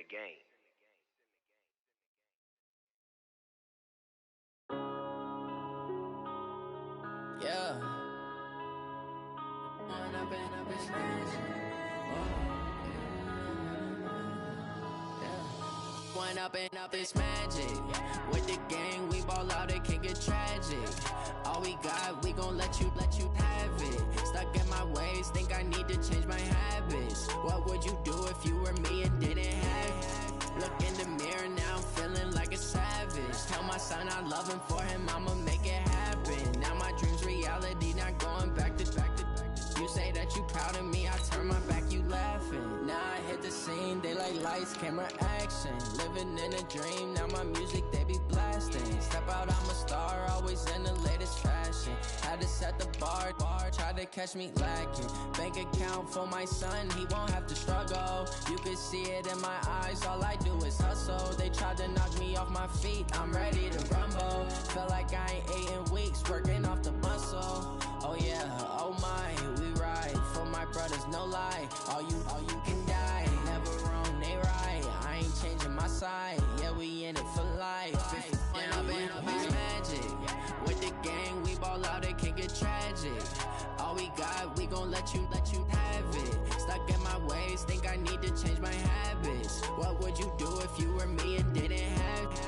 the game. Yeah. Wind up and up is magic. Yeah. Wind up and up is magic. With the gang, we ball out, it can get tragic. All we got, we gon' let you have it. Stuck in my ways, think I need to change my habits. What would you do if you were me and didn't have it? Look in the mirror, now I'm feeling like a savage. Tell my son I love him, for him I'ma make it happen. Now my dream's reality, not going back to. You say that you proud of me, I turn my back, you laughing. Now I hit the scene, they like lights, camera, action. Living in a dream, now my music, they be blasting. Step out, I'm a star, always in the latest fashion. Had to set the bar, try to catch me lacking. Bank account for my son, he won't have to struggle. You can see it in my eyes, all I do is hustle. They tried to knock me off my feet, I'm ready to rumble. Felt like I ain't ate in weeks, working off the muscle. Oh yeah, oh my, we ride for my brothers, no lie. All you can die, never wrong, they right. I ain't changing my side, yeah, we in it for life. If it's down, it's magic. With the gang, we ball out, it can get tragic. All we got, we gon' let you have it. Stuck in my ways, think I need to change my habits. What would you do if you were me and didn't have it?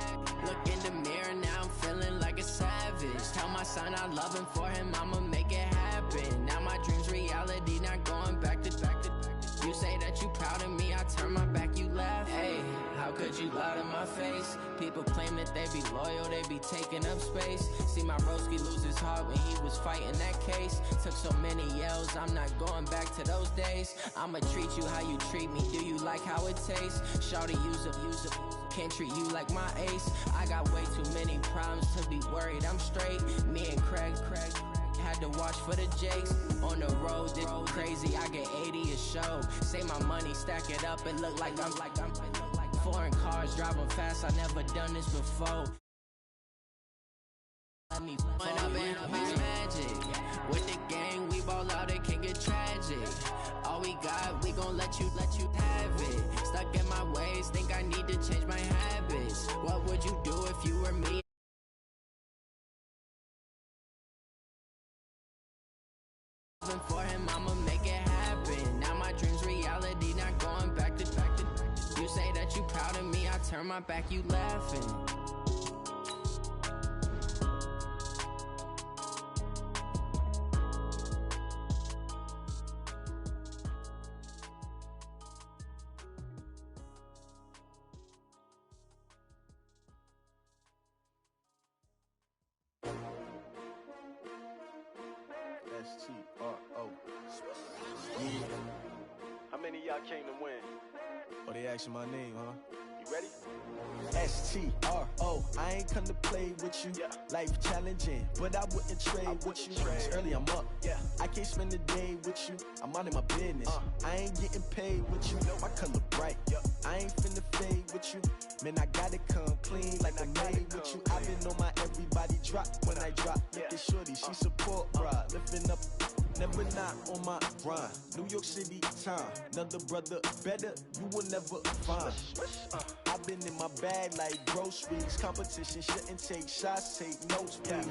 Look in the mirror, now I'm feeling like a savage. Tell my son I love him, for him I'ma make it happen. Now my dream's reality, not going back to. You say that you proud of me, I turn my back, you laugh. Hey, how could you lie to my face? People claim that they be loyal, they be taking up space. See my broski lose his heart when he was fighting that case. Took so many yells, I'm not going back to those days. I'ma treat you how you treat me, do you like how it tastes? Shawty, use up. Can't treat you like my ace. I got way too many problems to be worried, I'm straight. Me and Craig had to watch for the Jakes. On the road, this crazy, I get 80 a show. Say my money, stack it up, it look like I'm foreign cars, driving fast, I never done this before. Let me wind up and up is magic. With the gang, we ball out, it can get tragic. All we got, we gon' let you have it. Stuck in my ways, think I need to change my habits. What would you do if you were me? For him, I'ma make it happen. Now my dream's reality, not going back to. You say that you proud of me, I turn my back, you laughing. S-T-R-O. Yeah. How many of y'all came to win? Oh, they asking my name, huh? You ready? S-T-R-O. I ain't come to play with you. Yeah. Life challenging, but I wouldn't trade with you. It's early, I'm up. Yeah. I can't spend the day with you. I'm out of my business. I ain't getting paid with you. My color bright. I ain't finna fade with you. Man, I gotta come clean like I made with you. I've been on my everybody drop when I drop. Look at shorty, she support, bruh. Lifting up, never not on my grind. New York City time, another brother better, you will never find. I've been in my bag like groceries. Competition shouldn't take shots, take notes, please.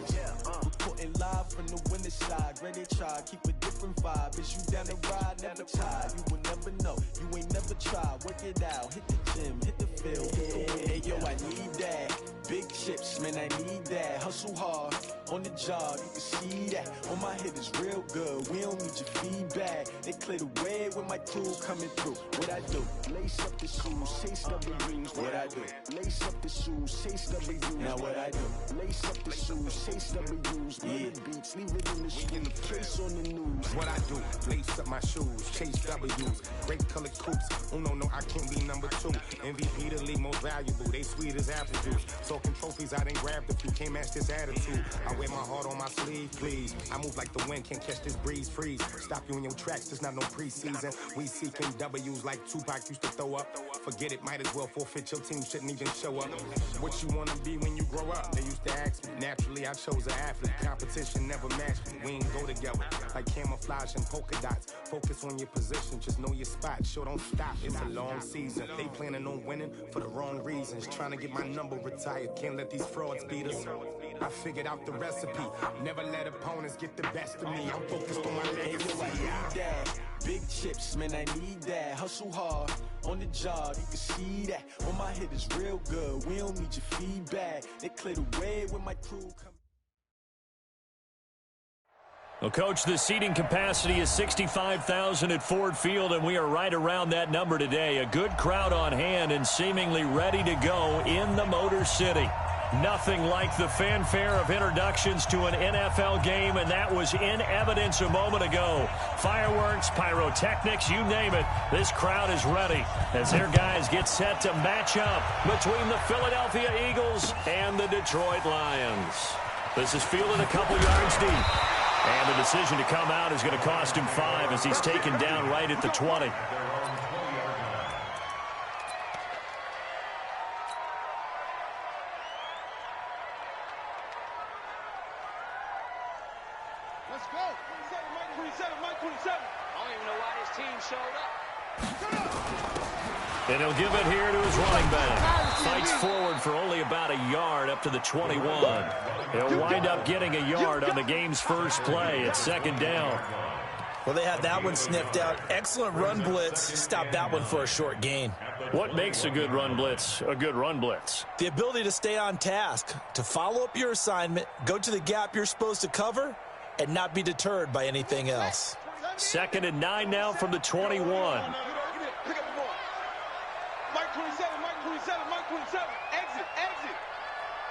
Reporting live from the winter side. Ready to try, keep a different vibe. Is you down the ride, never tired. You will never know, you ain't never tried. Work it out, hit the gym, hit the field, hit the wind. Hey yo, I need that. Big chips, man, I need that. Hustle hard, on the job, you can see that. On my hit is real good, we don't need your feedback. They clear the way with my crew coming through. What I do? Lace up the shoes, chase up the rings. What I do? Lace up the shoes, chase up the rings. Now what I do? Lace up the shoes, chase up the rings. Yeah, beats, leave it in the street, case on the news. What I do? Lace up my shoes, chase W's. Great colored coops. Oh no, I can't be number 2. MVP the league most valuable. They sweet as apple juice. Talking trophies, I done grabbed a few. Can't match this attitude. I wear my heart on my sleeve, please. I move like the wind, can't catch this breeze. Freeze. Stop you in your tracks, there's not no preseason. We seeking W's like Tupac used to throw up. Forget it, might as well forfeit. Your team shouldn't even show up. What you wanna be when you grow up? They used to ask me. Naturally, I chose an athlete. Competition never matched me. We ain't go together. together. Like camouflage and polka dots. Focus on your position, just know your spot. Sure, don't stop, it's a long season. They planning on winning for the wrong reasons. Trying to get my number retired, can't let these frauds beat us. I figured out the recipe. Never let opponents get the best of me. I'm focused on my legacy. Big chips, man, I need that. Hustle hard on the job, you can see that. On my head is real good. We don't need your feedback. They clear the way when my crew come. Well, Coach, the seating capacity is 65,000 at Ford Field, and we are right around that number today. A good crowd on hand and seemingly ready to go in the Motor City. Nothing like the fanfare of introductions to an NFL game, and that was in evidence a moment ago. Fireworks, pyrotechnics, you name it. This crowd is ready as their guys get set to match up between the Philadelphia Eagles and the Detroit Lions. This is fielded a couple yards deep. And the decision to come out is going to cost him 5 as he's taken down right at the 20. Let's go. 27, Mike 27. I don't even know why this team showed up. And he'll give it here to his running back. Fights forward for only about a yard up to the 21. He'll wind up getting a yard on the game's first play. It's second down. Well, they had that one sniffed out. Excellent run blitz. Stop that one for a short gain. What makes a good run blitz a good run blitz? The ability to stay on task, to follow up your assignment, go to the gap you're supposed to cover, and not be deterred by anything else. 2nd and 9 now from the 21. Pick up the ball. Mike 27, Mike 27, Mike 27. Exit, exit.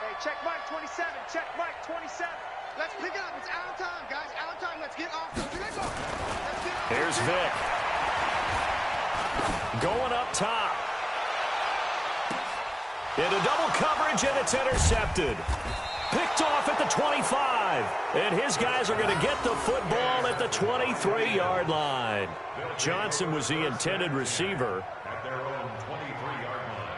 Hey, check Mike 27, check Mike 27. Let's pick it up. It's out of time, guys. Out of time. Let's get off. Let's get off. Here's Vic. Going up top. Into double coverage, and it's intercepted. Picked off at the 25. And his guys are going to get the football at the 23-yard line. Johnson was the intended receiver. At their own 23-yard line.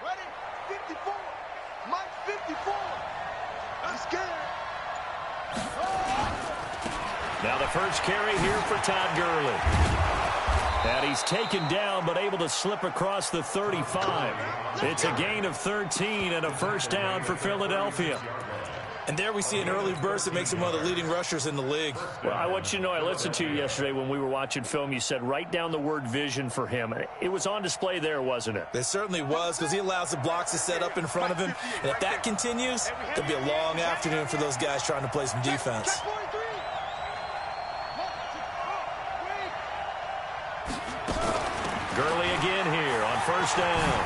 Ready? 54. Mike 54. I'm scared. Now the first carry here for Todd Gurley. And he's taken down but able to slip across the 35. It's a gain of 13 and a first down for Philadelphia. And there we see an early burst that makes him one of the leading rushers in the league. Well, I want you to know, I listened to you yesterday when we were watching film. You said write down the word vision for him. It was on display there, wasn't it? It certainly was, because he allows the blocks to set up in front of him. And if that continues, there'll be a long afternoon for those guys trying to play some defense. Gurley again here on first down.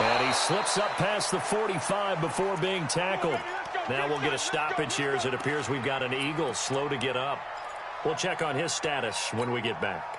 And he slips up past the 45 before being tackled. Now we'll get a stoppage here as it appears we've got an Eagle slow to get up. We'll check on his status when we get back.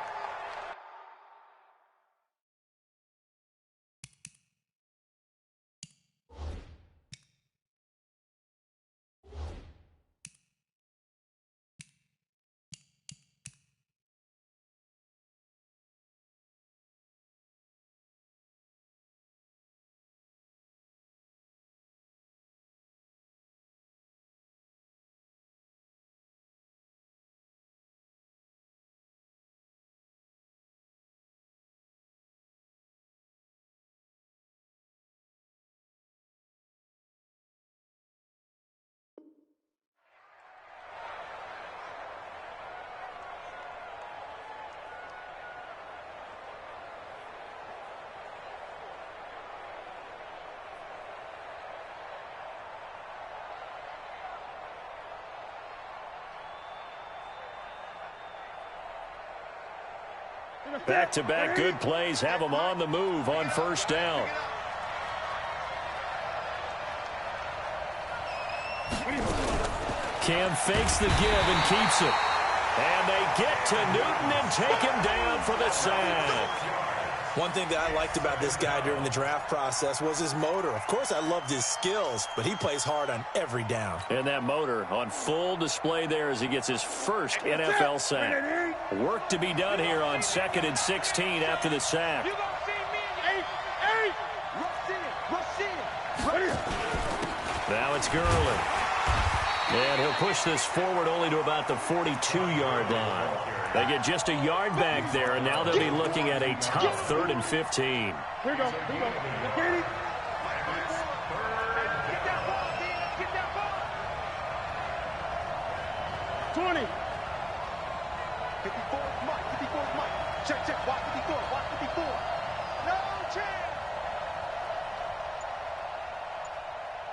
Back-to-back good plays have them on the move on first down. Cam fakes the give and keeps it. And they get to Newton and take him down for the sack. One thing that I liked about this guy during the draft process was his motor. Of course, I loved his skills, but he plays hard on every down. And that motor on full display there as he gets his first NFL sack. Work to be done here on 2nd and 16 after the sack. Now it's Gurley. And he'll push this forward only to about the 42-yard line. They get just a yard back there, and now they'll be looking at a tough 3rd and 15. Here we go. Get it. Get that ball, D. Get that ball. 20. 54 is Mike. 54 is Mike. Check. Watch 54. Watch 54. No chance.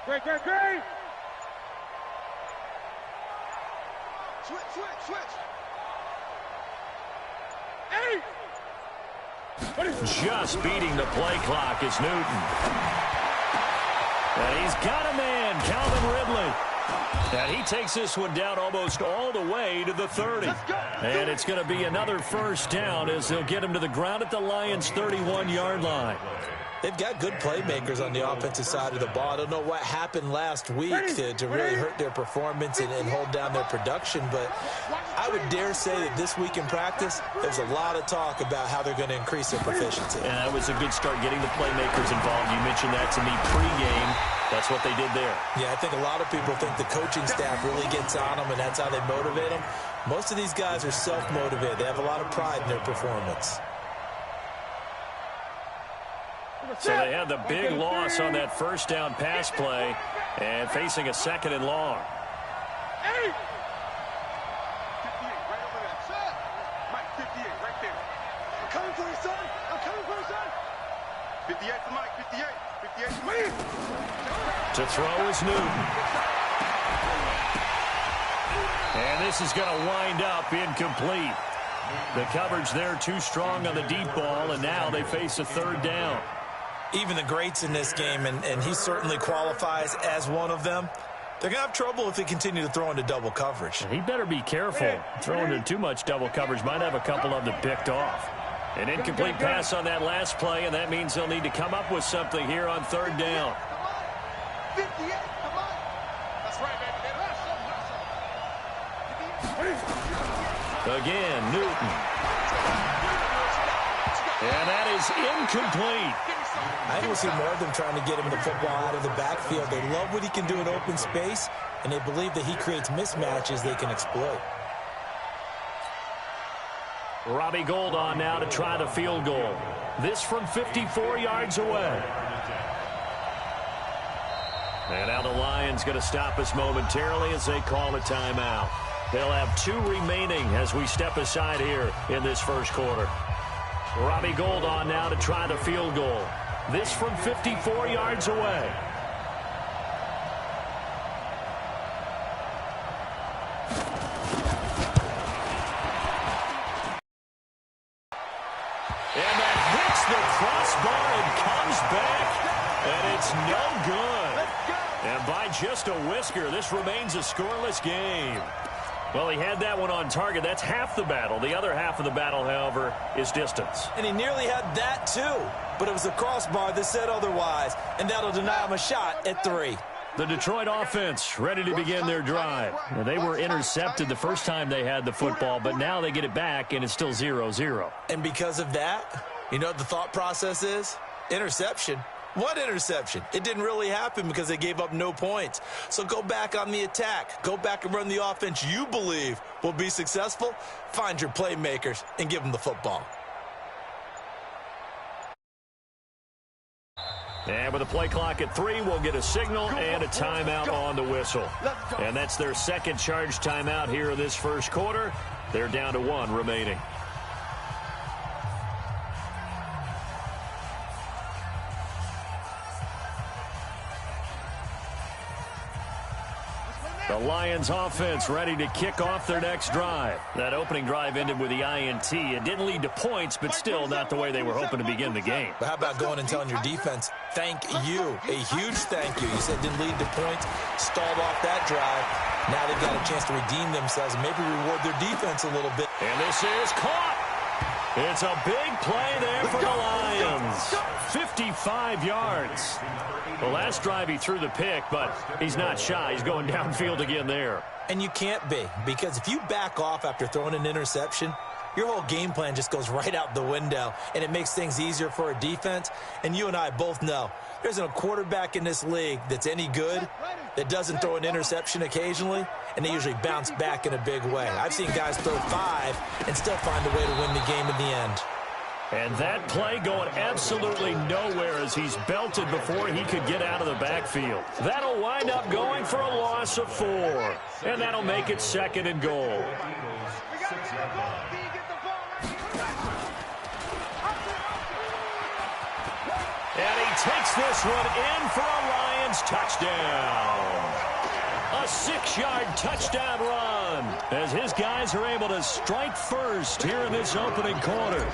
Great. Switch. Hey! Just beating the play clock is Newton. And he's got a man, Calvin Ridley. And he takes this one down almost all the way to the 30. And it's going to be another first down as they'll get him to the ground at the Lions' 31-yard line. They've got good playmakers on the offensive side of the ball. I don't know what happened last week to really hurt their performance and hold down their production, but I would dare say that this week in practice, there's a lot of talk about how they're going to increase their proficiency. And that was a good start getting the playmakers involved. You mentioned that to me pregame. That's what they did there. Yeah, I think a lot of people think the coaching staff really gets on them, and that's how they motivate them. Most of these guys are self-motivated. They have a lot of pride in their performance. So they had the big loss on that first down pass play and facing a 2nd and long. 58 right over there. Mike, 58 right there. I'm coming for you, son. 58 to Mike. 58 to me. To throw is Newton. And this is going to wind up incomplete. The coverage there too strong on the deep ball, and now they face a 3rd down. Even the greats in this game, and he certainly qualifies as one of them, they're going to have trouble if they continue to throw into double coverage. He better be careful. Throwing into too much double coverage might have a couple of them picked off. An incomplete pass on that last play, and that means they'll need to come up with something here on 3rd down. 58, come on. That's right, baby. Again, Newton. And that is incomplete. I think we'll see more of them trying to get him the football out of the backfield. They love what he can do in open space, and they believe that he creates mismatches they can exploit. Robbie Gould on now to try the field goal. This from 54 yards away. And now the Lions going to stop us momentarily as they call a timeout. They'll have 2 remaining as we step aside here in this first quarter. Robbie Gould on now to try the field goal. This from 54 yards away. And that hits the crossbar and comes back. And it's no good. And by just a whisker, this remains a scoreless game. Well, he had that one on target. That's half the battle. The other half of the battle, however, is distance. And he nearly had that, too. But it was the crossbar that said otherwise, and that'll deny him a shot at 3. The Detroit offense ready to begin their drive. Now, they were intercepted the first time they had the football, but now they get it back, and it's still 0-0. And because of that, you know what the thought process is? Interception. What interception? It didn't really happen because they gave up no points. So go back on the attack. Go back and run the offense you believe will be successful. Find your playmakers and give them the football. And with the play clock at 3, we'll get a signal and a timeout on the whistle. And that's their second charge timeout here in this first quarter. They're down to 1 remaining. The Lions offense ready to kick off their next drive. That opening drive ended with the INT. It didn't lead to points, but still not the way they were hoping to begin the game. But how about going and telling your defense, thank you, a huge thank you. You said it didn't lead to points, stalled off that drive. Now they've got a chance to redeem themselves and maybe reward their defense a little bit. And this is caught. It's a big play there for the Lions. 55 yards. The last drive he threw the pick, but he's not shy. He's going downfield again there. And you can't be, because if you back off after throwing an interception, your whole game plan just goes right out the window, and it makes things easier for a defense. And you and I both know there's a quarterback in this league that's any good that doesn't throw an interception occasionally, and they usually bounce back in a big way. I've seen guys throw 5 and still find a way to win the game in the end. And that play going absolutely nowhere as he's belted before he could get out of the backfield. That'll wind up going for a loss of 4. And that'll make it 2nd and goal. And he takes this one in for a Lions touchdown. A 6-yard touchdown run as his guys are able to strike first here in this opening quarter.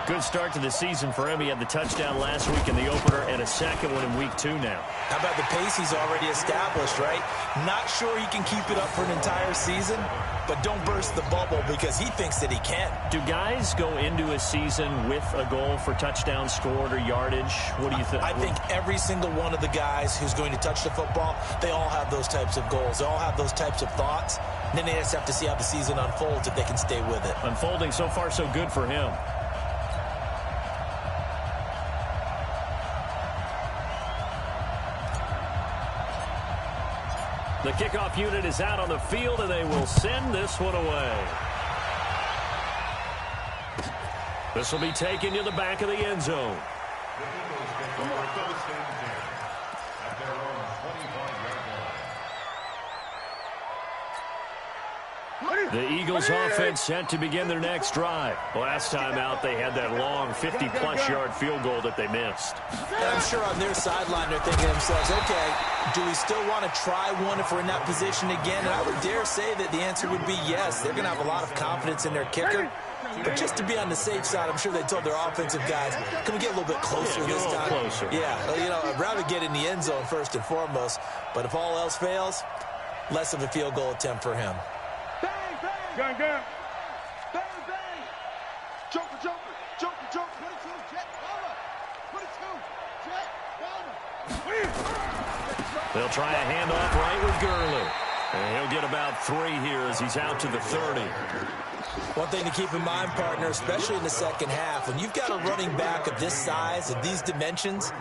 Good start to the season for him. He had the touchdown last week in the opener and a second one in week 2 now. How about the pace he's already established, right? Not sure he can keep it up for an entire season, but don't burst the bubble because he thinks that he can. Do guys go into a season with a goal for touchdown scored or yardage? What do you think? I think every single one of the guys who's going to touch the football, they all have those types of goals. They all have those types of thoughts. And then they just have to see how the season unfolds if they can stay with it. Unfolding so far so good for him. The kickoff unit is out on the field, and they will send this one away. This will be taken to the back of the end zone. The Eagles offense set to begin their next drive. Last time out, they had that long 50-plus yard field goal that they missed. And I'm sure on their sideline they're thinking to themselves, okay, do we still want to try one if we're in that position again? And I would dare say that the answer would be yes. They're going to have a lot of confidence in their kicker. But just to be on the safe side, I'm sure they told their offensive guys, can we get a little bit closer this time? Closer. Yeah, you know, I'd rather get in the end zone first and foremost. But if all else fails, less of a field goal attempt for him. Gun. Bang, bang. Joker. 22, jet, bomber. 22, jet, bomber. They'll try a handoff right with Gurley. And he'll get about 3 here as he's out to the 30. One thing to keep in mind, partner, especially in the second half, when you've got a running back of this size, of these dimensions,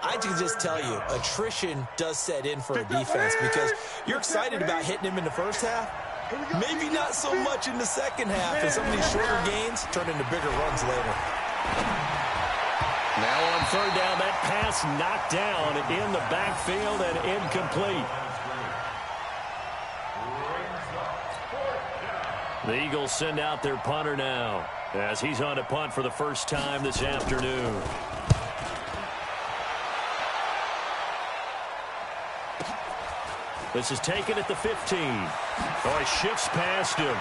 I can just tell you, attrition does set in for a defense because you're excited about hitting him in the first half. Maybe not so much in the second half, and some of these shorter gains turn into bigger runs later. Now on 3rd down, that pass knocked down in the backfield and incomplete. The Eagles send out their punter now as he's on to punt for the first time this afternoon. This is taken at the 15. Oh, he shifts past him.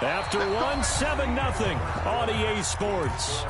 After one, 7-0 on EA Sports.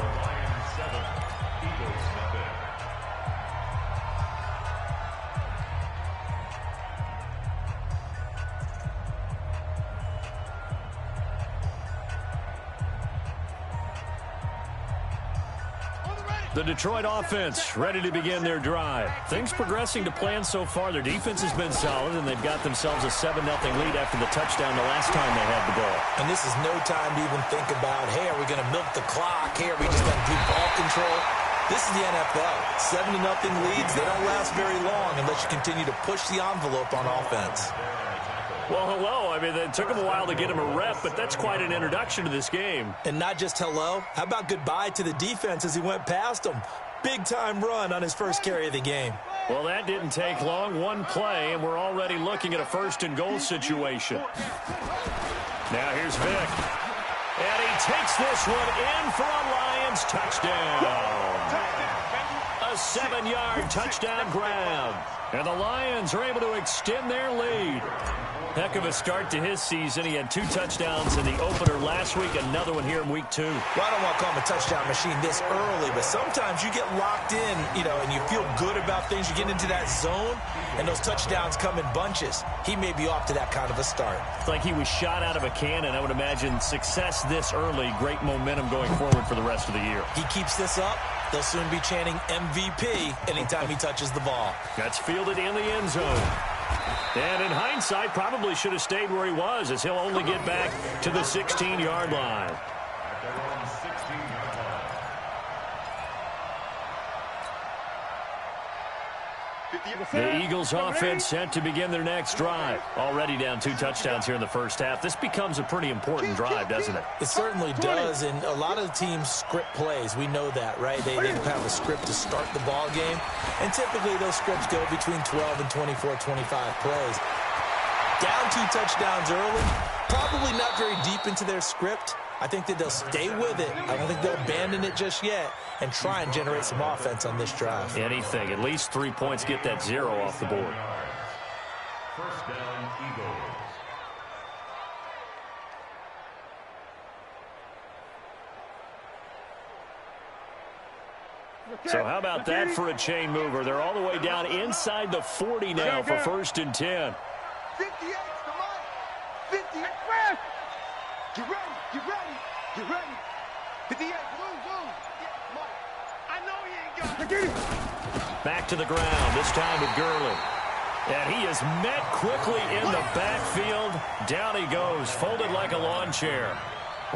The Detroit offense ready to begin their drive. Things progressing to plan so far. Their defense has been solid, and they've got themselves a 7-0 lead after the touchdown the last time they had the ball. And this is no time to even think about, hey, are we going to milk the clock? Hey, are we just going to do ball control? This is the NFL. 7-0 leads, they don't last very long unless you continue to push the envelope on offense. Well, hello. I mean, it took him a while to get him a rep, but that's quite an introduction to this game. And not just hello. How about goodbye to the defense as he went past him? Big-time run on his first carry of the game. Well, that didn't take long. One play, and we're already looking at a 1st-and-goal situation. Now here's Vick. And he takes this one in for a Lions touchdown. A 7-yard touchdown grab. And the Lions are able to extend their lead. Heck of a start to his season. He had 2 touchdowns in the opener last week, another one here in week 2. Well, I don't want to call him a touchdown machine this early, but sometimes you get locked in, and you feel good about things. You get into that zone, and those touchdowns come in bunches. He may be off to that kind of a start. It's like he was shot out of a cannon. I would imagine success this early, great momentum going forward for the rest of the year. He keeps this up, they'll soon be chanting MVP anytime he touches the ball. That's fielded in the end zone. And in hindsight, probably should have stayed where he was, as he'll only get back to the 16-yard line. The Eagles offense set to begin their next drive. Already down 2 touchdowns here in the first half. This becomes a pretty important drive, doesn't it? It certainly does, and a lot of the teams script plays. We know that, right? They have a script to start the ball game, and typically those scripts go between 12 and 24, 25 plays. Down 2 touchdowns early, probably not very deep into their script. I think that they'll stay with it. I don't think they'll abandon it just yet and try and generate some offense on this drive. Anything. At least 3 points, get that 0 off the board. First down, Eagles. So how about that for a chain mover? They're all the way down inside the 40 now for 1st and 10. 58's the mark. 58. Get ready. Get ready. Get ready. 58. Move. Yeah, Mike. I know he ain't got it. Back to the ground, this time with Gurley. And he is met quickly in the backfield. Down he goes, folded like a lawn chair.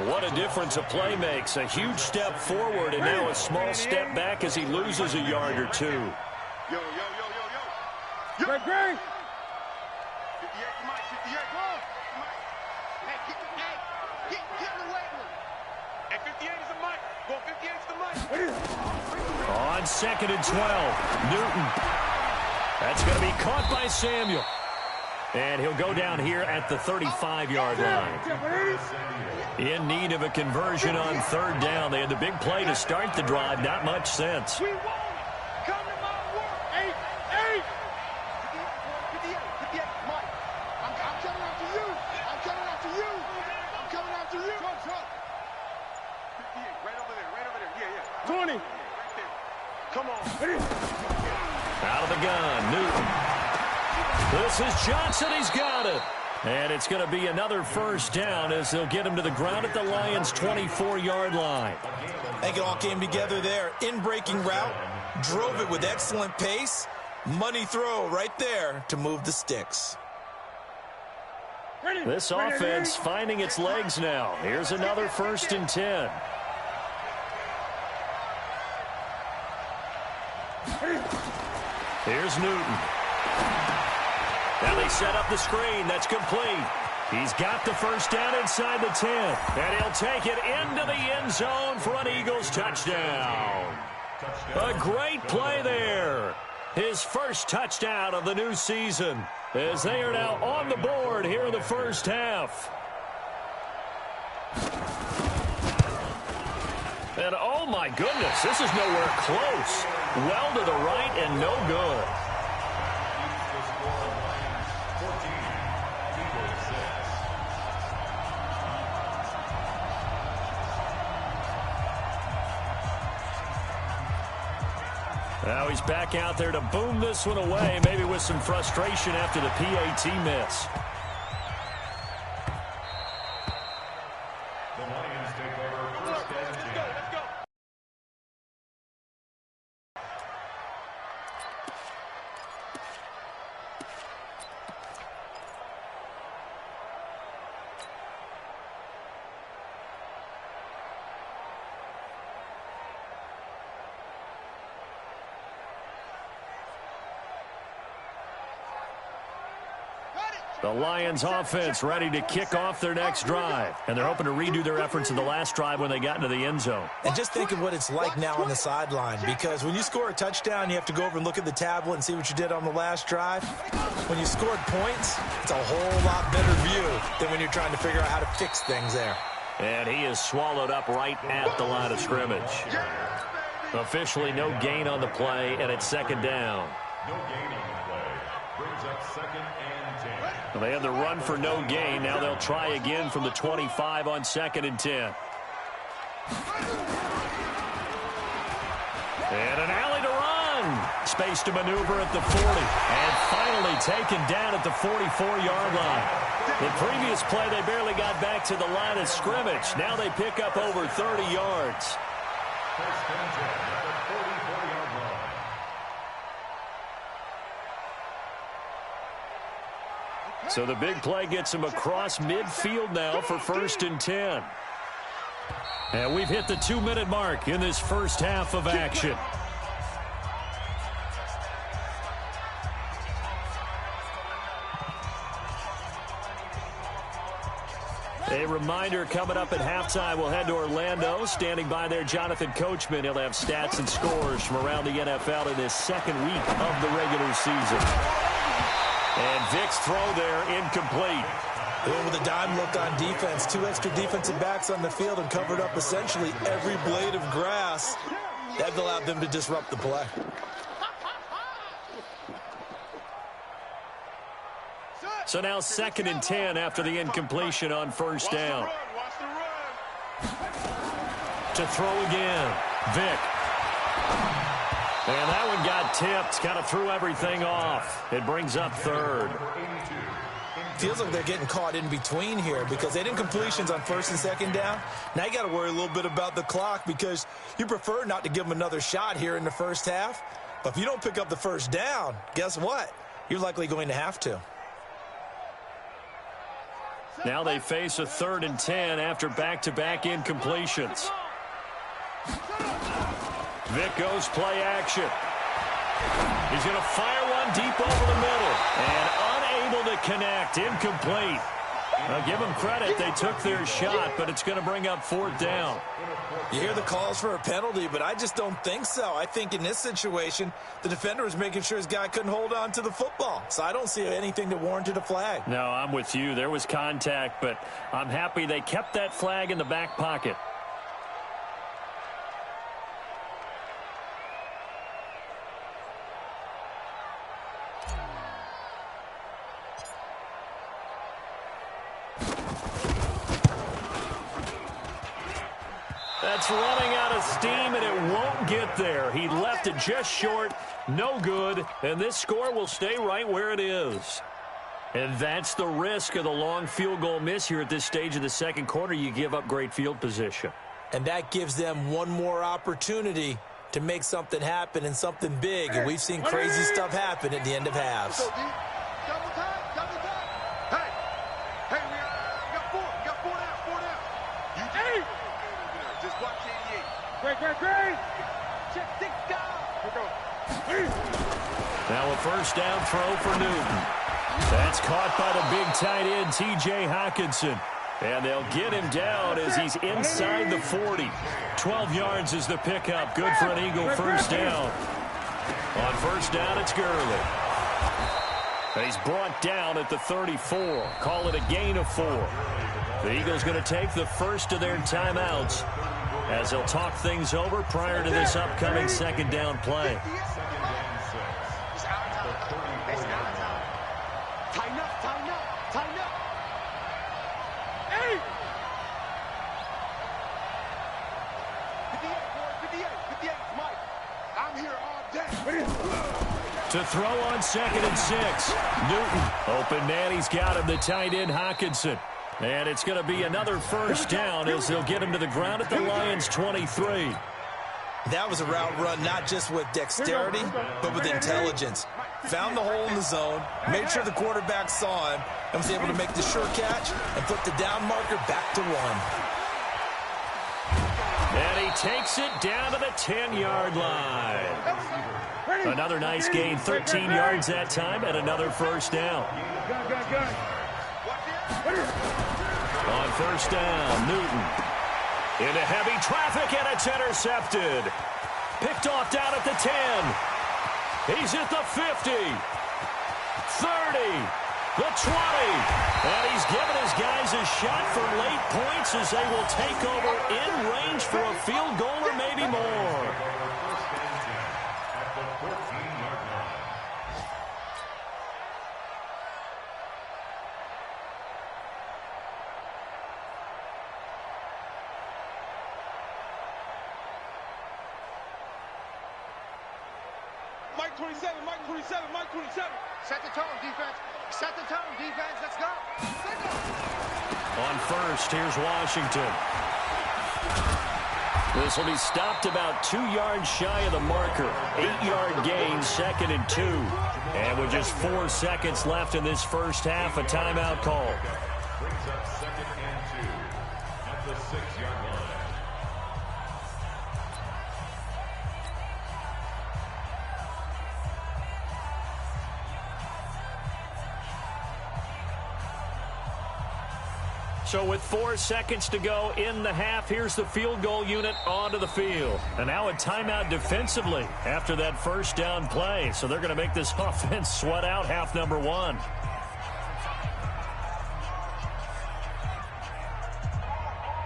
What a difference a play makes. A huge step forward and now a small step back as he loses a yard or 2. Yo. Great. 58 to Mike. 58. Mike. Hey, get in the way with him. Hey, 58 is a Mike. Go 58 is the Mike. On 2nd and 12, Newton. That's going to be caught by Samuel. And he'll go down here at the 35-yard line. In need of a conversion on 3rd down. They had the big play to start the drive. Not much sense. We won. Come to my work. 8. 58. Mike. I'm coming after you. I'm coming after you. Truck. 58. Right over there. Yeah. 20. Right there. Come on. Out of the gun, Newton. This is Johnson. He's got it. And it's going to be another 1st down as they'll get him to the ground at the Lions' 24-yard line. I think it all came together there. In-breaking route, drove it with excellent pace. Money throw right there to move the sticks. This offense finding its legs now. Here's another 1st and 10. Here's Newton. Now they set up the screen. That's complete. He's got the 1st down inside the 10. And he'll take it into the end zone for an Eagles touchdown. A great play there. His 1st touchdown of the new season as they are now on the board here in the 1st half. And oh my goodness, this is nowhere close. Well to the right and no good. Now he's back out there to boom this one away, maybe with some frustration after the PAT miss. The Lions take over 1st and 10. Let's go. The Lions offense ready to kick off their next drive. And they're hoping to redo their efforts in the last drive when they got into the end zone. And just think of what it's like now on the sideline, because when you score a touchdown, you have to go over and look at the tablet and see what you did on the last drive. When you scored points, it's a whole lot better view than when you're trying to figure out how to fix things there. And he is swallowed up right at the line of scrimmage. Officially no gain on the play, and it's 2nd down. No gain on the play. brings up 2nd and 10. Well, they had the run for no gain. Now they'll try again from the 25 on 2nd and 10. And an alley to run. Space to maneuver at the 40. And finally taken down at the 44-yard line. The previous play, they barely got back to the line of scrimmage. Now they pick up over 30 yards. 1st and 10 at the 44-yard line. So the big play gets him across midfield now for 1st and 10. And we've hit the 2-minute mark in this first half of action. A reminder, coming up at halftime, we'll head to Orlando. Standing by there, Jonathan Coachman. He'll have stats and scores from around the NFL in this second week of the regular season. And Vic's throw there, incomplete. With a dime look on defense, 2 extra defensive backs on the field and covered up essentially every blade of grass. That allowed them to disrupt the play. So now 2nd and 10 after the incompletion on 1st down. To throw again, Vic. And that one got tipped, kind of threw everything off. It brings up 3rd. Feels like they're getting caught in between here because they didn't completions on 1st and 2nd down. Now you got to worry a little bit about the clock because you prefer not to give them another shot here in the first half. But if you don't pick up the 1st down, guess what? You're likely going to have to. Now they face a 3rd and 10 after back-to-back incompletions. Vic goes play action. He's going to fire one deep over the middle. And unable to connect. Incomplete. Now give them credit. They took their shot, but it's going to bring up 4th down. You hear the calls for a penalty, but I just don't think so. I think in this situation, the defender was making sure his guy couldn't hold on to the football. So I don't see anything that warranted a flag. No, I'm with you. There was contact, but I'm happy they kept that flag in the back pocket. That's running out of steam, and it won't get there. He left it just short, no good, and this score will stay right where it is. And that's the risk of the long field goal miss here at this stage of the second quarter. You give up great field position. And that gives them one more opportunity to make something happen and something big. And we've seen crazy stuff happen at the end of halves. Double time, double time. Hey, we got 4 down. You eight. Just watch 88. Great. Check 6 down. Here we go. Now a 1st down throw for Newton. That's caught by the big tight end, T.J. Hockenson. And they'll get him down as he's inside the 40. 12 yards is the pickup. Good for an Eagle 1st down. On 1st down, it's Gurley. And he's brought down at the 34. Call it a gain of 4. The Eagles going to take the first of their timeouts as they'll talk things over prior to this upcoming 2nd down play. To throw on 2nd and 6. Newton, open man, he's got him, the tight end Hockenson. And it's going to be another 1st down as they'll get him to the ground at the Lions' 23. That was a route run not just with dexterity, but with intelligence. Found the hole in the zone, made sure the quarterback saw him, and was able to make the sure catch and put the down marker back to 1. And he takes it down to the 10-yard line. Another nice gain, 13 yards that time, and another 1st down. On 1st down, Newton. Into heavy traffic, and it's intercepted. Picked off down at the 10. He's at the 50. 30. The 20. And he's given his guys a shot for late points as they will take over in range for a field goal or maybe more. Mike 27, Mike 27, Mike 27. Set the tone, defense. Set the tone, defense. Let's go. On first, here's Washington. This will be stopped about 2 yards shy of the marker. 8-yard gain, 2nd and 2. And with just 4 seconds left in this first half, a timeout call. Brings up 2nd and 2 at the 6-yard line. So with 4 seconds to go in the half, here's the field goal unit onto the field. And now a timeout defensively after that first down play. So they're going to make this offense sweat out half number 1.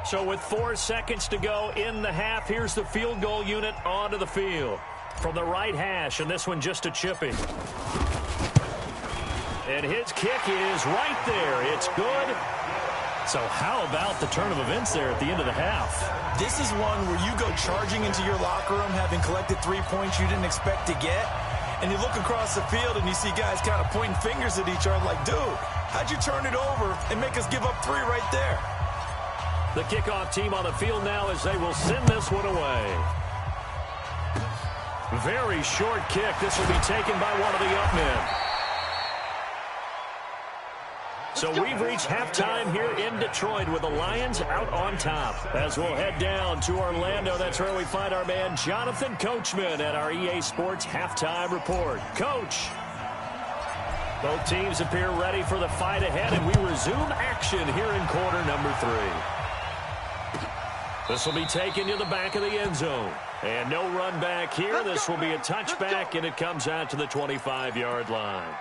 So with 4 seconds to go in the half, here's the field goal unit onto the field. From the right hash, and this one just a chipping. And his kick is right there. It's good. So how about the turn of events there at the end of the half? This is one where you go charging into your locker room having collected 3 points you didn't expect to get, and you look across the field and you see guys kind of pointing fingers at each other like, dude, how'd you turn it over and make us give up 3 right there? The kickoff team on the field now as they will send this one away. Very short kick. This will be taken by one of the up men. So we've reached halftime here in Detroit with the Lions out on top. As we'll head down to Orlando, that's where we find our man Jonathan Coachman at our EA Sports Halftime Report. Coach. Both teams appear ready for the fight ahead, and we resume action here in quarter number 3. This will be taken to the back of the end zone. And no run back here. This will be a touchback, and it comes out to the 25-yard line.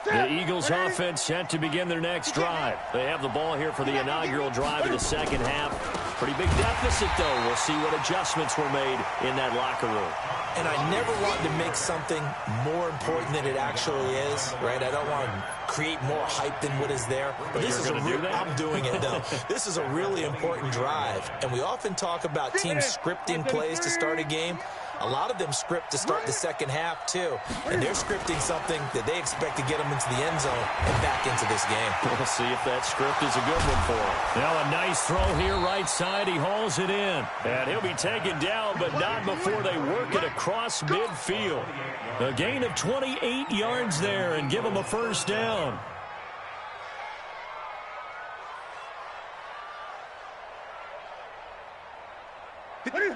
The Eagles offense set to begin their next drive. They have the ball here for the inaugural drive of the second half. Pretty big deficit, though. We'll see what adjustments were made in that locker room. And I never want to make something more important than it actually is, right? I don't want to create more hype than what is there. But this is I'm doing it, though. This is a really important drive. And we often talk about teams scripting plays to start a game. A lot of them script to start the second half, too. And they're scripting something that they expect to get them into the end zone and back into this game. We'll see if that script is a good one for him. Now a nice throw here right side. He hauls it in. And he'll be taken down, but not before they work it across midfield. A gain of 28 yards there and give him a first down.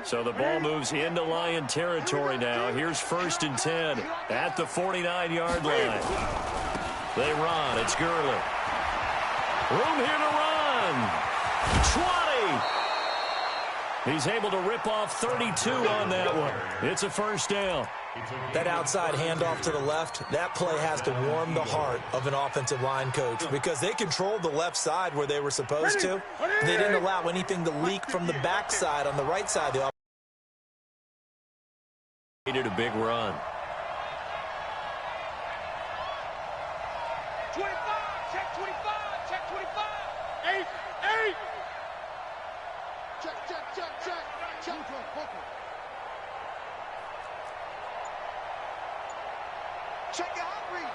So the ball moves into Lion territory now. Here's 1st and 10 at the 49-yard line. They run. It's Gurley. Room here to run. 20. He's able to rip off 32 on that one. It's a first down. That outside handoff to the left, that play has to warm the heart of an offensive line coach because they controlled the left side where they were supposed to. They didn't allow anything to leak from the backside on the right side of the offense. Needed a big run. 25, check 25, check 25. 8. Check. Check your hot read.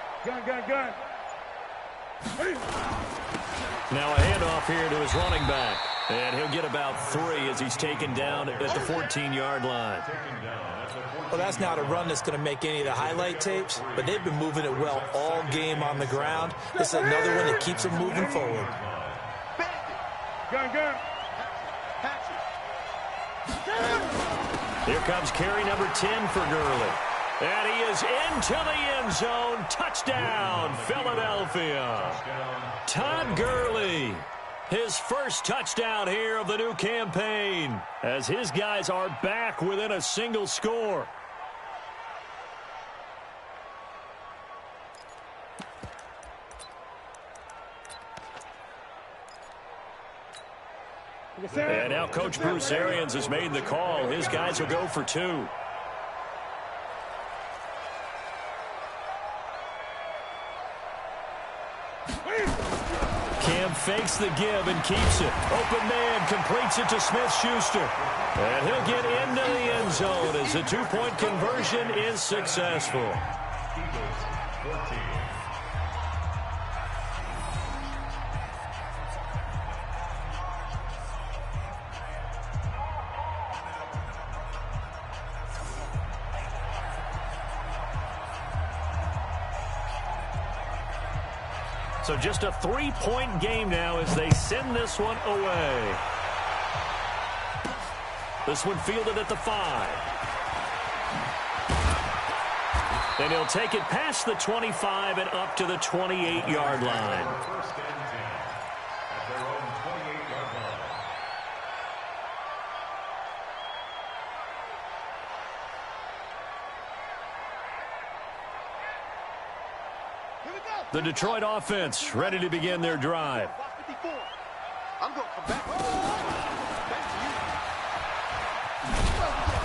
Gun. Now a handoff here to his running back. And he'll get about 3 as he's taken down at the 14-yard line. Well, that's not a run that's going to make any of the highlight tapes, but they've been moving it well all game on the ground. This is another one that keeps them moving forward. Gun. Here comes carry number 10 for Gurley. And he is into the end zone. Touchdown, Philadelphia. Todd Gurley, his first touchdown here of the new campaign, as his guys are back within a single score. And now Coach Bruce Arians has made the call. His guys will go for 2. Cam fakes the give and keeps it. Open man completes it to Smith-Schuster. And he'll get into the end zone as the two-point conversion is successful. Eagles 14. So just a three-point game now as they send this one away. This one fielded at the 5. And he'll take it past the 25 and up to the 28-yard line. First and 10 at their own 28-yard line. The Detroit offense ready to begin their drive. I'm going to come back.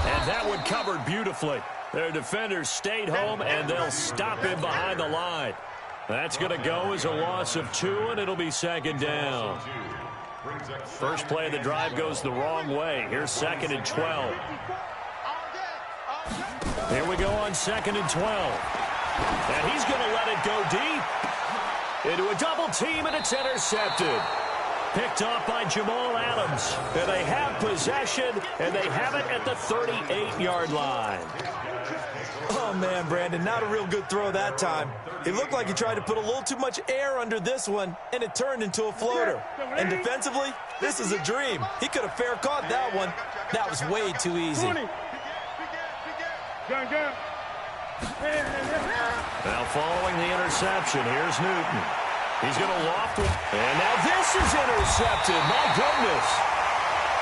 And that one covered beautifully. Their defenders stayed home, and they'll stop him behind the line. That's going to go as a loss of 2, and it'll be second down. First play of the drive goes the wrong way. Here's 2nd and 12. Here we go on 2nd and 12. And he's going to let it go deep. Into a double team, and it's intercepted. Picked off by Jamal Adams. And they have possession, and they have it at the 38-yard line. Oh, man, Brandon, not a real good throw that time. It looked like he tried to put a little too much air under this one, and it turned into a floater. And defensively, this is a dream. He could have fair caught that one. That was way too easy. Now following the interception, here's Newton. He's going to loft it. And now this is intercepted. My goodness.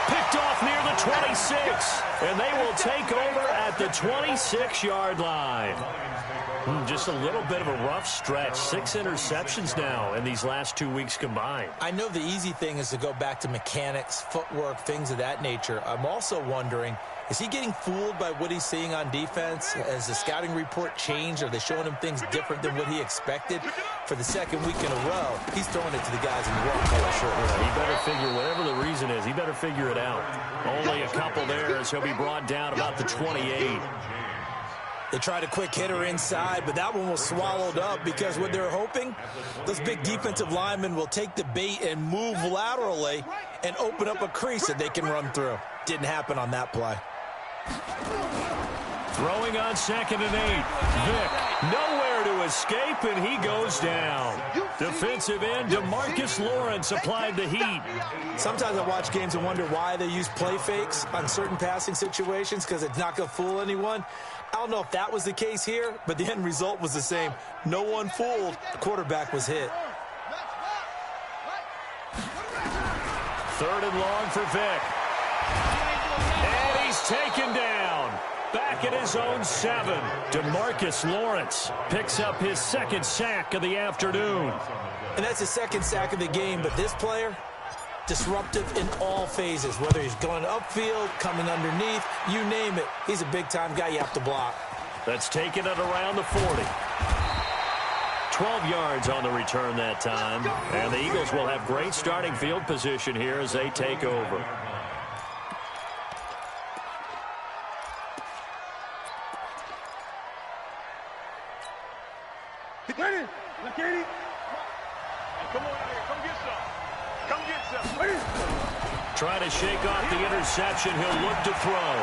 Picked off near the 26. And they will take over at the 26-yard line. Just a little bit of a rough stretch. 6 interceptions now in these last 2 weeks combined. I know the easy thing is to go back to mechanics, footwork, things of that nature. I'm also wondering, is he getting fooled by what he's seeing on defense? Has the scouting report changed? Are they showing him things different than what he expected? For the second week in a row, he's throwing it to the guys in the wrong color shirt. He better figure, whatever the reason is, he better figure it out. Only a couple there as he'll be brought down about the 28. They tried a quick hitter inside, but that one was swallowed up because what they're hoping, those big defensive linemen will take the bait and move laterally and open up a crease that they can run through. Didn't happen on that play. Throwing on 2nd and 8. Vick, nowhere to escape, and he goes down. Defensive end DeMarcus Lawrence applied the heat. Sometimes I watch games and wonder why they use play fakes on certain passing situations because it's not going to fool anyone. I don't know if that was the case here, but the end result was the same. No one fooled. The quarterback was hit. 3rd and long for Vick. And he's taken down. Back at his own 7. DeMarcus Lawrence picks up his 2nd sack of the afternoon. And that's his 2nd sack of the game, but this player, disruptive in all phases, whether he's going upfield, coming underneath, you name it. He's a big-time guy you have to block. That's taken at around the 40. 12 yards on the return that time. And the Eagles will have great starting field position here as they take over. Come on out here. Come get some. Come get some. Trying to shake off the interception. He'll look to throw.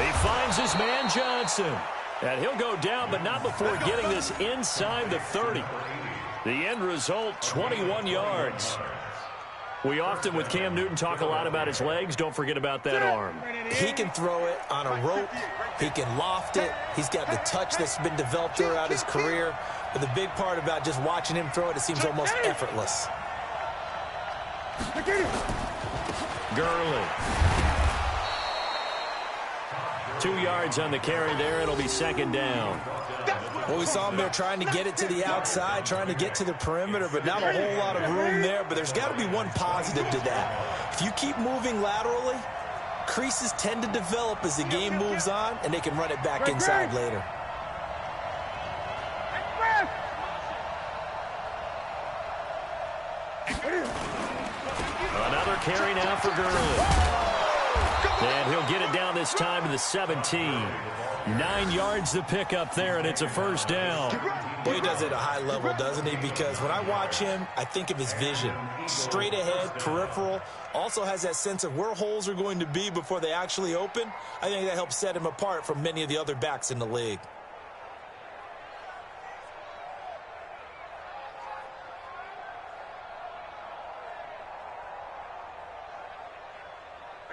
He finds his man Johnson. And he'll go down, but not before getting this inside the 30. The end result, 21 yards. We often, with Cam Newton, talk a lot about his legs. Don't forget about that arm. He can throw it on a rope. He can loft it. He's got the touch that's been developed throughout his career. But the big part about just watching him throw it, it seems almost effortless. Gurley. 2 yards on the carry there. It'll be 2nd down. Well, we saw him there trying to get it to the outside, trying to get to the perimeter, but not a whole lot of room there. But there's got to be one positive to that. If you keep moving laterally, creases tend to develop as the game moves on, and they can run it back inside later. Another carry now for Gurley. And he'll get it down this time to the 17. 9 yards to pick up there, and it's a first down. Well, he does it at a high level, doesn't he? Because when I watch him, I think of his vision. Straight ahead, peripheral. Also has that sense of where holes are going to be before they actually open. I think that helps set him apart from many of the other backs in the league.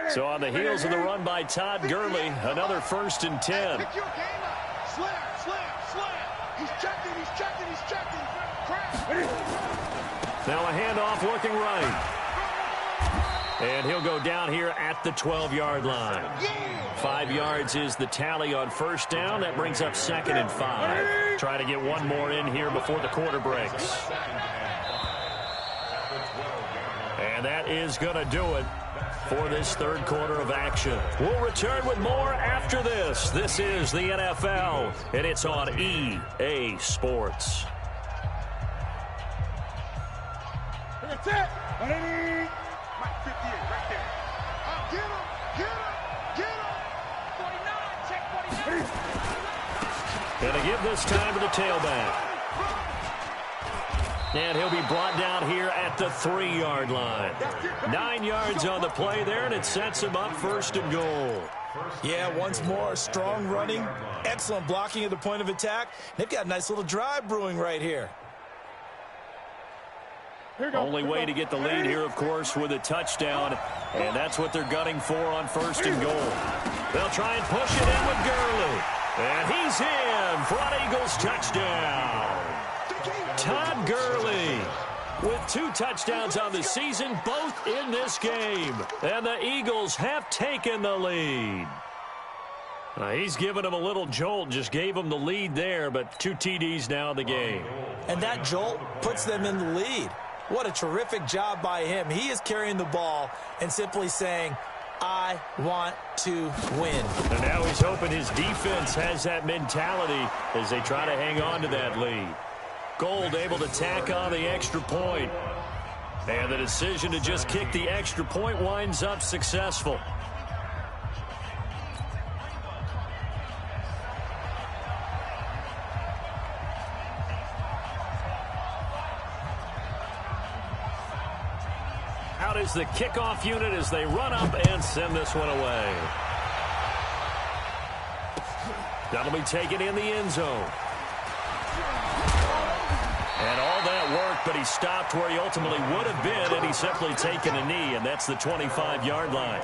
So on the heels of the run by Todd Gurley, another 1st and 10. Pick your game up. Slam, slam, slam. He's checking, he's checking, he's checking. Crash. Now a handoff looking right. And he'll go down here at the 12-yard line. 5 yards is the tally on first down. That brings up 2nd and 5. Try to get one more in here before the quarter breaks. And that is going to do it for this third quarter of action. We'll return with more after this. This is the NFL, and it's on EA Sports. That's it. Mike 58 right there. Get him, get him, get him. 49, check 49. Going to give this time to the tailback. And he'll be brought down here at the 3-yard line. 9 yards on the play there, and it sets him up 1st and goal. Yeah, once more, strong running, excellent blocking at the point of attack. They've got a nice little drive brewing right here. Only way to get the lead here, of course, with a touchdown, and that's what they're gunning for on 1st and goal. They'll try and push it in with Gurley. And he's in for an Eagles touchdown. Todd Gurley with 2 touchdowns on the season, both in this game. And the Eagles have taken the lead. He's given him a little jolt, just gave him the lead there, but 2 TDs now in the game. And that jolt puts them in the lead. What a terrific job by him. He is carrying the ball and simply saying, I want to win. And now he's hoping his defense has that mentality as they try to hang on to that lead. Gold able to tack on the extra point. And the decision to just kick the extra point winds up successful. Out is the kickoff unit as they run up and send this one away. That'll be taken in the end zone. And all that work, but he stopped where he ultimately would have been, and he's simply taken a knee, and that's the 25-yard line.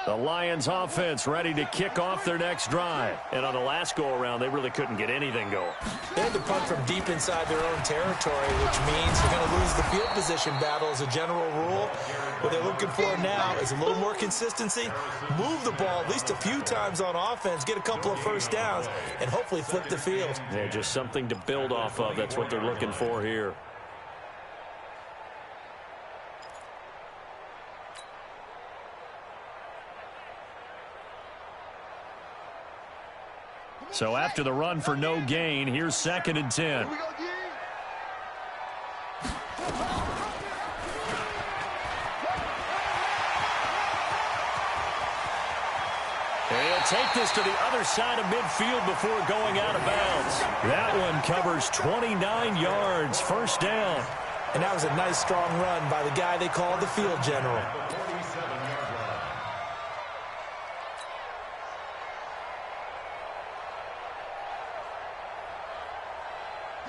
The Lions offense ready to kick off their next drive. And on the last go-around, they really couldn't get anything going. They had to punt from deep inside their own territory, which means you're going to lose the field position battle as a general rule. What they're looking for now is a little more consistency, move the ball at least a few times on offense, get a couple of first downs, and hopefully flip the field. Yeah, just something to build off of. That's what they're looking for here. So after the run for no gain, here's 2nd and 10. Here we go, G. And he'll take this to the other side of midfield before going out of bounds. That one covers 29 yards, 1st down. And that was a nice, strong run by the guy they call the field general.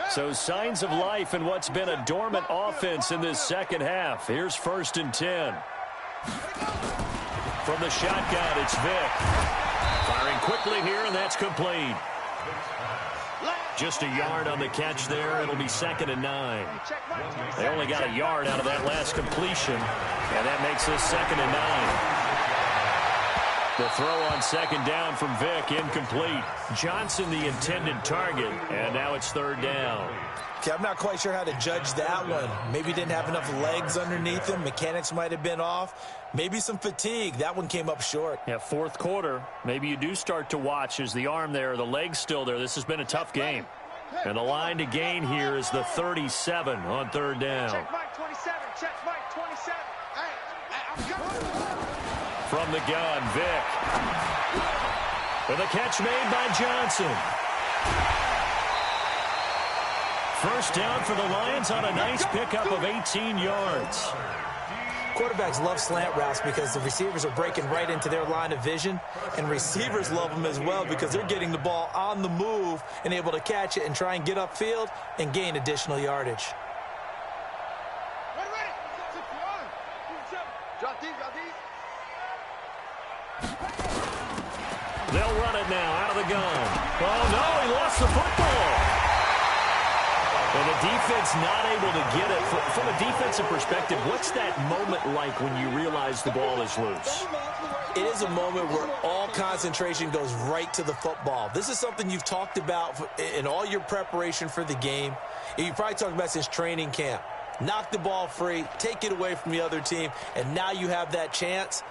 So signs of life in what's been a dormant offense in this second half. Here's 1st and 10. From the shotgun, it's Vick. Firing quickly here, and that's complete. Last Just a yard on the catch there. It'll be 2nd and 9. They only got a yard out of that last completion, and that makes this 2nd and 9. The throw on 2nd down from Vick, incomplete. Johnson the intended target, and now it's 3rd down. Okay, I'm not quite sure how to judge that one. Maybe didn't have enough legs underneath him. Mechanics might have been off. Maybe some fatigue. That one came up short. Yeah, 4th quarter. Maybe you do start to watch as the arm there, the leg's still there. This has been a tough game. And the line to gain here is the 37 on 3rd down. Check Mike 27. Check Mike 27. Hey, I'm coming. From the gun, Vick. With a catch made by Johnson. First down for the Lions on a nice pickup of 18 yards. Quarterbacks love slant routes because the receivers are breaking right into their line of vision, and receivers love them as well because they're getting the ball on the move and able to catch it and try and get upfield and gain additional yardage. They'll run it now out of the gun. Oh, no, he lost the football. And the defense not able to get it. From a defensive perspective, what's that moment like when you realize the ball is loose? It is a moment where all concentration goes right to the football. This is something you've talked about in all your preparation for the game. You probably talked about since training camp. Knock the ball free, take it away from the other team, and now you have that chance.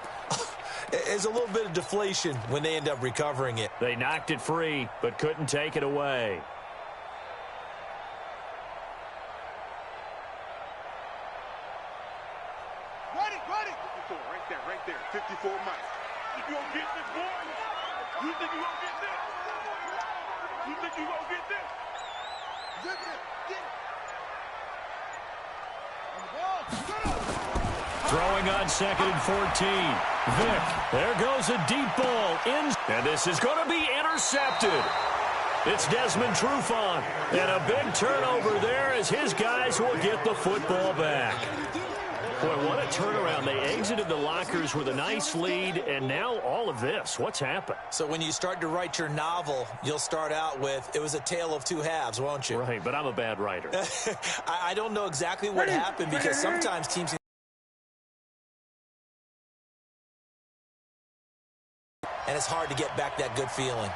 There's a little bit of deflation when they end up recovering it. They knocked it free, but couldn't take it away. Right there. 54 miles. You gonna get this, boy? You think you gonna get this? You think you gonna get this? Get it. Throwing on 2nd and 14. Vick, there goes a deep ball in, and this is going to be intercepted. It's Desmond Trufant, and a big turnover there as his guys will get the football back. Boy, what a turnaround. They exited the lockers with a nice lead, and now all of this. What's happened? So when you start to write your novel, you'll start out with, it was a tale of two halves, won't you? Right, but I'm a bad writer. I don't know exactly what happened because sometimes teams... And it's hard to get back that good feeling.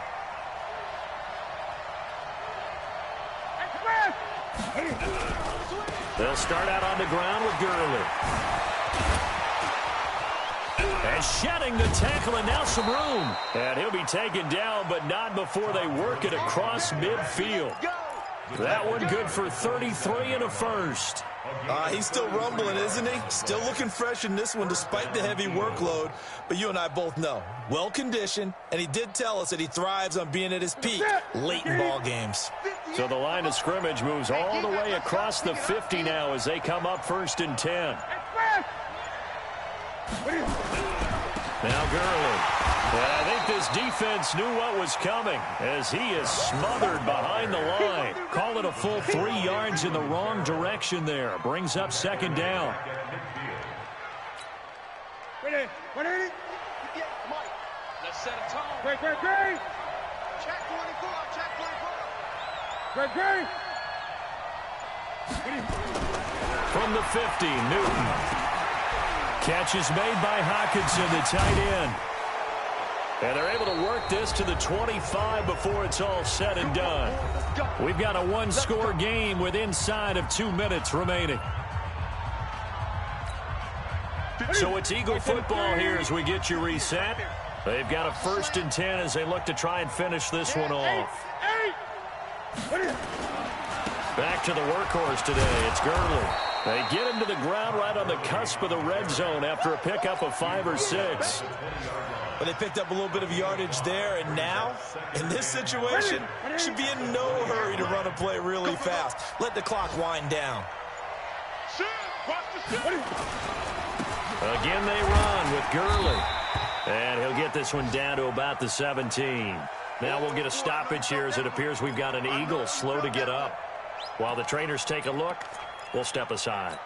They'll start out on the ground with Gurley. And shedding the tackle, and now some room. And he'll be taken down, but not before they work it across midfield. That one good for 33 and a first. He's still rumbling, isn't he? Still looking fresh in this one despite the heavy workload. But you and I both know, well-conditioned, and he did tell us that he thrives on being at his peak late in ball games. So the line of scrimmage moves all the way across the 50 now as they come up 1st and 10. Now Gurley. And I think this defense knew what was coming as he is smothered behind the line. Call it a full 3 yards in the wrong direction there. Brings up 2nd down. Ready? Let's set a tone. Great. Check 24. Check 24. Great. From the 50, Newton. Catch is made by Hockenson, the tight end. And they're able to work this to the 25 before it's all said and done. We've got a one-score game with inside of 2 minutes remaining. So it's Eagle football here as we get you reset. They've got a 1st and 10 as they look to try and finish this one off. Back to the workhorse today. It's Gurley. They get him to the ground right on the cusp of the red zone after a pickup of 5 or 6. But they picked up a little bit of yardage there, and now, in this situation, should be in no hurry to run a play really fast. Let the clock wind down. Again they run with Gurley. And he'll get this one down to about the 17. Now we'll get a stoppage here as it appears we've got an Eagle slow to get up. While the trainers take a look, we'll step aside.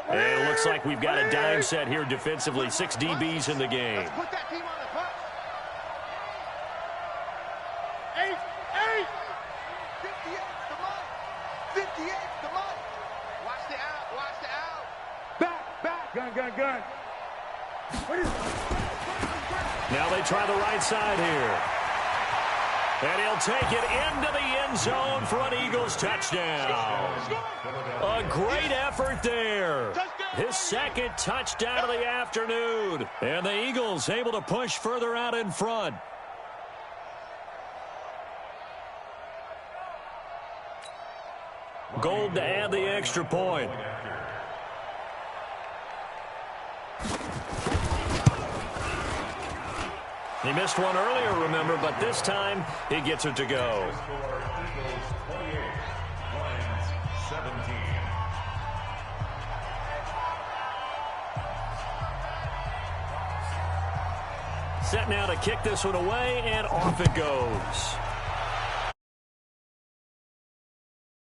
And looks like we've got a dime set here defensively. 6 DBs in the game. Let's put that team on the bus. 8. 58's the money. 58's the money. Watch the out. Watch the out. Back. Gun. Now they try the right side here. And he'll take it into the end zone for an Eagles touchdown. A great effort there. His second touchdown of the afternoon. And the Eagles able to push further out in front. Gold to add the extra point. He missed one earlier, remember, but this time he gets it to go. Set now to kick this one away, and off it goes.